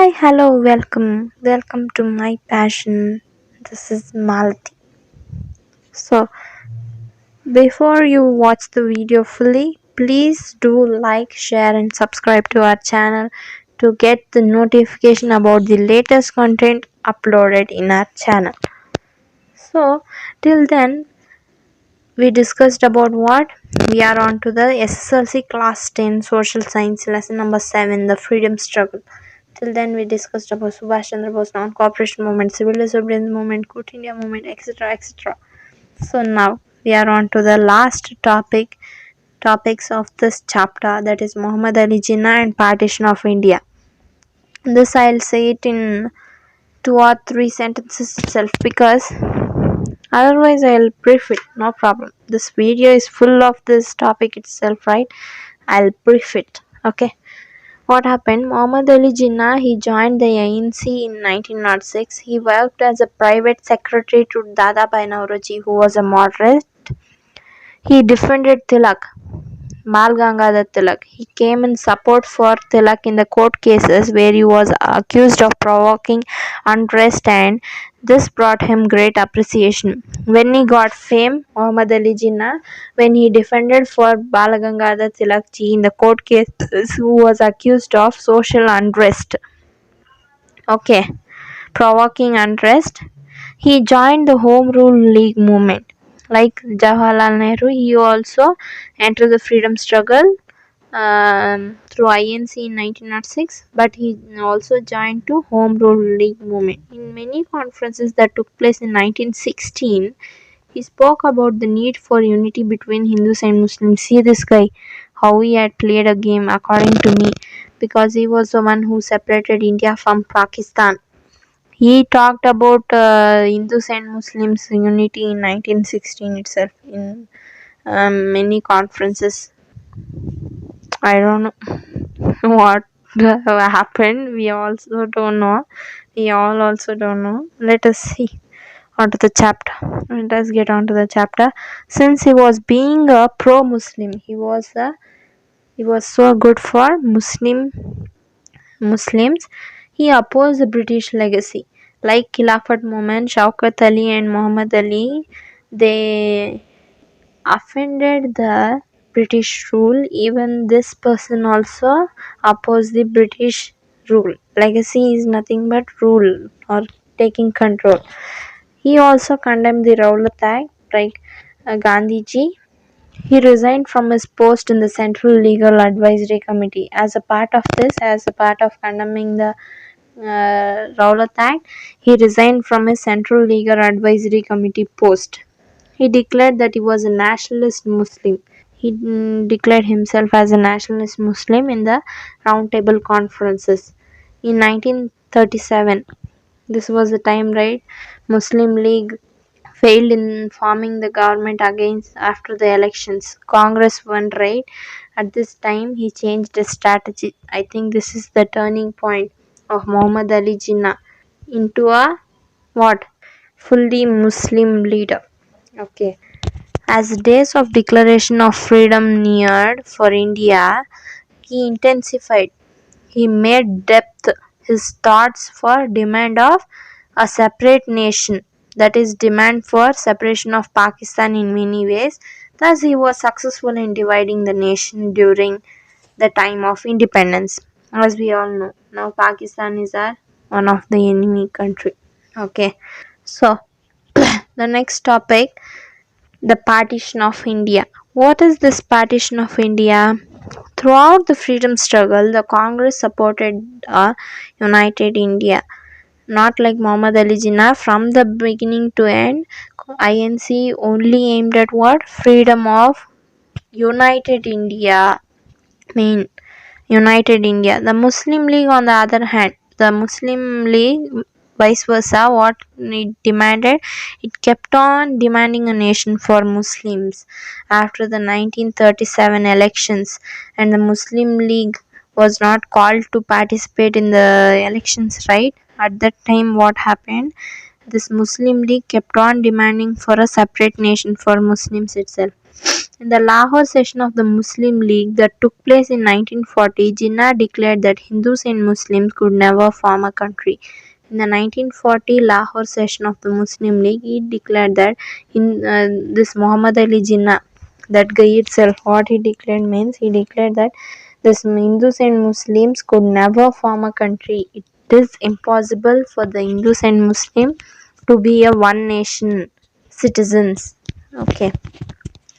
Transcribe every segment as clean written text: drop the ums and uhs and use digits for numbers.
Hi, hello, welcome to my passion. This is Malati. So, before you watch the video fully, please do like, share, and subscribe to our channel to get the notification about the latest content uploaded in our channel. So, till then, we discussed about what? We are on to the SSLC class 10 social science lesson number 7, the freedom struggle. Till then, we discussed about Subhash Chandra Bose non-cooperation movement, civil disobedience movement, Quit India movement, etc., etc. So now we are on to the last topics of this chapter, that is Muhammad Ali Jinnah and partition of India. This I'll say it in 2 or 3 sentences itself because otherwise I'll brief it. No problem. This video is full of this topic itself, right? I'll brief it. Okay. What happened? Muhammad Ali Jinnah, he joined the ANC in 1906. He worked as a private secretary to Dadabhai Naoroji, who was a moderate. He defended Tilak, Bal Gangadhar Tilak. He came in support for Tilak in the court cases where he was accused of provoking unrest, and this brought him great appreciation. When he got fame, Muhammad Ali Jinnah, when he defended for Bal Gangadhar Tilak ji in the court cases, who was accused of social unrest. Okay, provoking unrest. He joined the Home Rule League movement. Like Jawaharlal Nehru, he also entered the freedom struggle through INC in 1906, but he also joined to Home Rule League movement. In many conferences that took place in 1916, he spoke about the need for unity between Hindus and Muslims. See this guy, how he had played a game according to me, because he was the one who separated India from Pakistan. He talked about Hindus and Muslims unity in 1916 itself in many conferences. I don't know what happened. We also don't know. We all also don't know. Let us see onto the chapter. Let us get onto the chapter. Since he was being a pro-Muslim, he was so good for Muslims. He opposed the British legacy. Like Khilafat movement, Shaukat Ali and Muhammad Ali, they offended the British rule. Even this person also opposed the British rule. Legacy is nothing but rule or taking control. He also condemned the Rowlatt Act, like Gandhiji. He resigned from his post in the Central Legal Advisory Committee. As a part of condemning the Rowlatt Act, he resigned from his Central Legal Advisory Committee post. He declared that he was a nationalist Muslim. He declared himself as a nationalist Muslim in the Round Table conferences. In 1937, this was the time, right? Muslim League failed in forming the government against after the elections. Congress won, right? At this time, he changed his strategy. I think this is the turning point of Muhammad Ali Jinnah into a what? Fully Muslim leader. Okay. As days of declaration of freedom neared for India, he intensified. He made depth his thoughts for demand of a separate nation, that is, demand for separation of Pakistan in many ways. Thus, he was successful in dividing the nation during the time of independence. As we all know, now Pakistan is one of the enemy country. Okay, so the next topic, the partition of India. What is this partition of India? Throughout the freedom struggle, the Congress supported a united India. Not like Muhammad Ali Jinnah, from the beginning to end, INC only aimed at what? Freedom of united India. Mean united India. The Muslim League, on the other hand, the Muslim League vice versa, what it demanded, it kept on demanding a nation for Muslims after the 1937 elections, and the Muslim League was not called to participate in the elections, right? At that time, what happened? This Muslim League kept on demanding for a separate nation for Muslims itself. In the Lahore session of the Muslim League that took place in 1940, Jinnah declared that Hindus and Muslims could never form a country. In the 1940 Lahore session of the Muslim League, he declared that this Muhammad Ali Jinnah, that guy itself, what he declared means, he declared that this Hindus and Muslims could never form a country. It is impossible for the Hindus and Muslims to be a one nation citizens. Okay.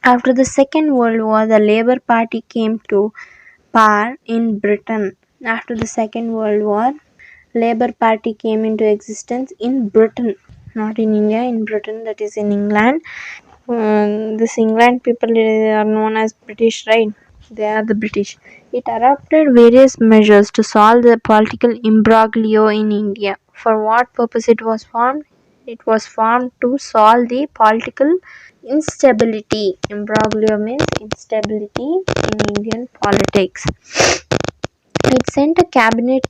After the Second World War, the Labour Party came to power in Britain. After the Second World War, Labour Party came into existence in Britain, not in India, in Britain, that is in England. This England people are known as British, right? They are the British. It adopted various measures to solve the political imbroglio in India. For what purpose it was formed? It was formed to solve the political instability. Imbroglio means instability in Indian politics. It sent a cabinet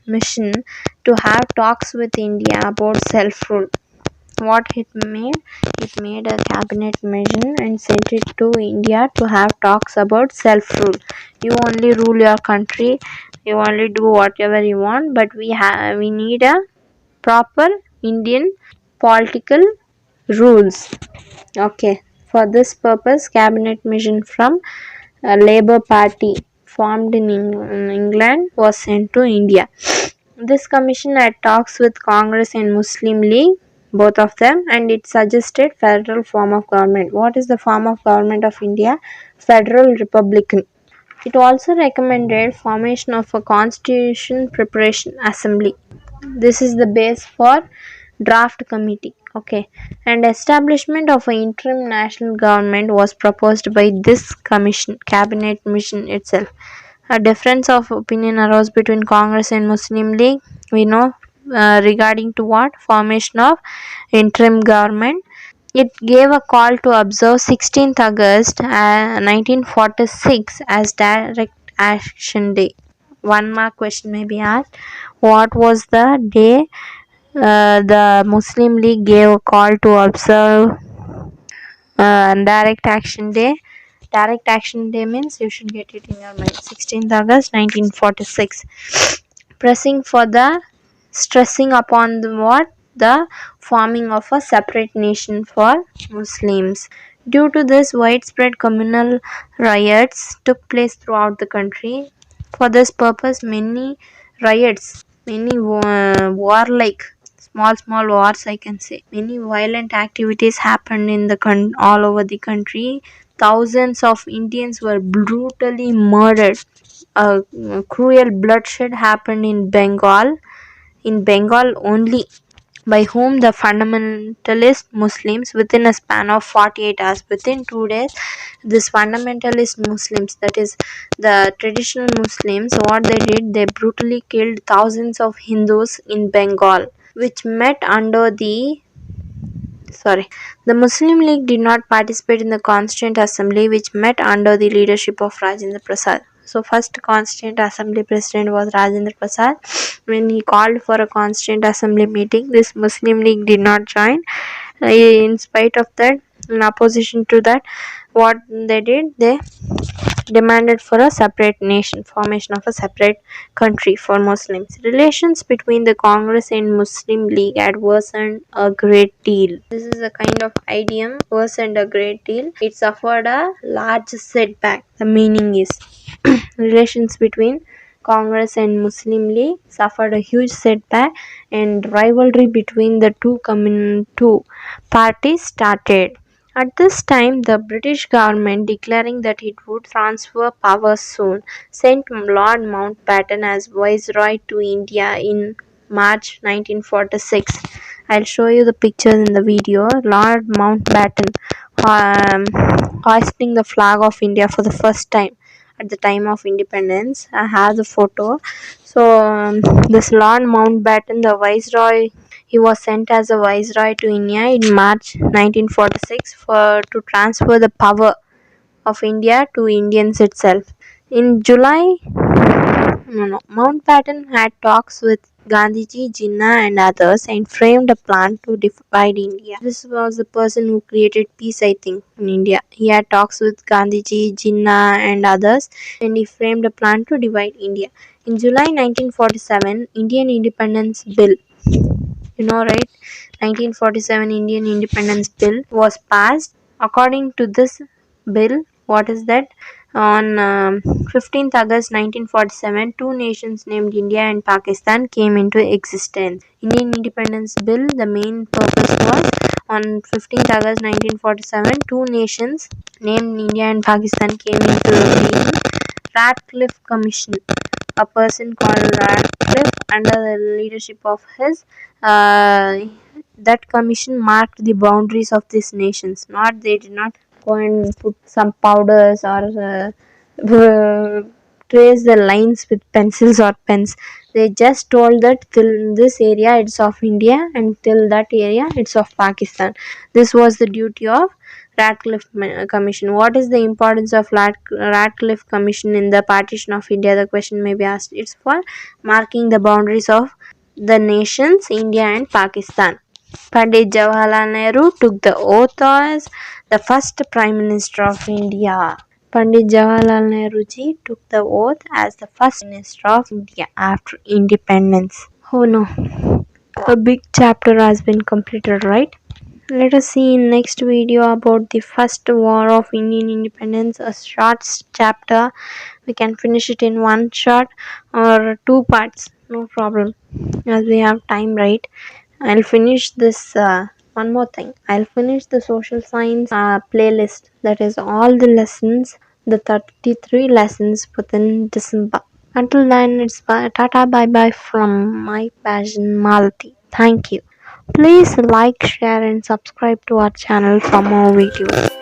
mission to have talks with India about self-rule. What it made a cabinet mission and sent it to India to have talks about self-rule. You only rule your country, you only do whatever you want, but we need a proper Indian political rules. Okay, for this purpose, cabinet mission from a Labour Party formed in England was sent to India. This commission had talks with Congress and Muslim League, both of them, and it suggested federal form of government. What is the form of government of India? Federal Republican. It also recommended formation of a constitution preparation assembly. This is the base for draft committee. Okay, and establishment of an interim national government was proposed by this commission, cabinet mission itself. A difference of opinion arose between Congress and Muslim League, we know, regarding to what? Formation of interim government. It gave a call to observe 16th August 1946 as Direct Action Day. One mark question may be asked. What was the day the Muslim League gave a call to observe Direct Action Day? Direct Action Day means, you should get it in your mind, 16th August 1946. Stressing upon the forming of a separate nation for Muslims. Due to this, widespread communal riots took place throughout the country. For this purpose, many riots, many warlike, small wars, I can say, many violent activities happened in the all over the country. Thousands of Indians were brutally murdered. A cruel bloodshed happened in Bengal only. By whom? The fundamentalist Muslims, within a span of 48 hours, within 2 days, this fundamentalist Muslims, that is the traditional Muslims, what they did, they brutally killed thousands of Hindus in Bengal, which met under the the Muslim League did not participate in the Constituent Assembly, which met under the leadership of Rajendra Prasad. So first Constituent Assembly president was Rajendra Prasad. When he called for a Constituent Assembly meeting, this Muslim League did not join. In spite of that, in opposition to that, what they did, they demanded for a separate nation, formation of a separate country for Muslims. Relations between the Congress and Muslim League had worsened a great deal. This is a kind of idiom, worsened a great deal. It suffered a large setback. The meaning is relations between Congress and Muslim League suffered a huge setback, and rivalry between the two parties started. At this time, the British government, declaring that it would transfer power soon, sent Lord Mountbatten as Viceroy to India in March 1946. I'll show you the pictures in the video. Lord Mountbatten hoisting the flag of India for the first time at the time of independence. I have the photo. So this Lord Mountbatten, the Viceroy, he was sent as a Viceroy to India in March 1946 to transfer the power of India to Indians itself. In July, Mountbatten had talks with Gandhiji, Jinnah, and others, and framed a plan to divide India. This was the person who created peace, I think, in India. He had talks with Gandhiji, Jinnah, and others, and he framed a plan to divide India. In July 1947, Indian Independence Bill, right? 1947 Indian Independence Bill was passed. According to this bill, what is that? On 15th August 1947, two nations named India and Pakistan came into existence. Indian Independence Bill, the main purpose was on 15th August 1947, two nations named India and Pakistan came into being. Radcliffe Commission, a person called Radcliffe, under the leadership of his, that commission marked the boundaries of these nations. Not They did not go and put some powders or trace the lines with pencils or pens. They just told that till this area it's of India and till that area it's of Pakistan. This was the duty of Radcliffe Commission. What is the importance of Radcliffe Commission in the partition of India? The question may be asked. It's for marking the boundaries of the nations India and Pakistan. Pandit Jawaharlal Nehru took the oath as the first Prime Minister of India. Pandit Jawaharlal Nehru ji took the oath as the first Minister of India after independence. Oh no, a big chapter has been completed, right? Let us see in next video about the first war of Indian independence, a short chapter. We can finish it in one shot or two parts, no problem, as we have time, right? I'll finish this. One more thing, I'll finish the social science playlist, that is all the lessons, the 33 lessons within December. Until then, it's tata bye bye from my passion Malati. Thank you. Please like, share and subscribe to our channel for more videos.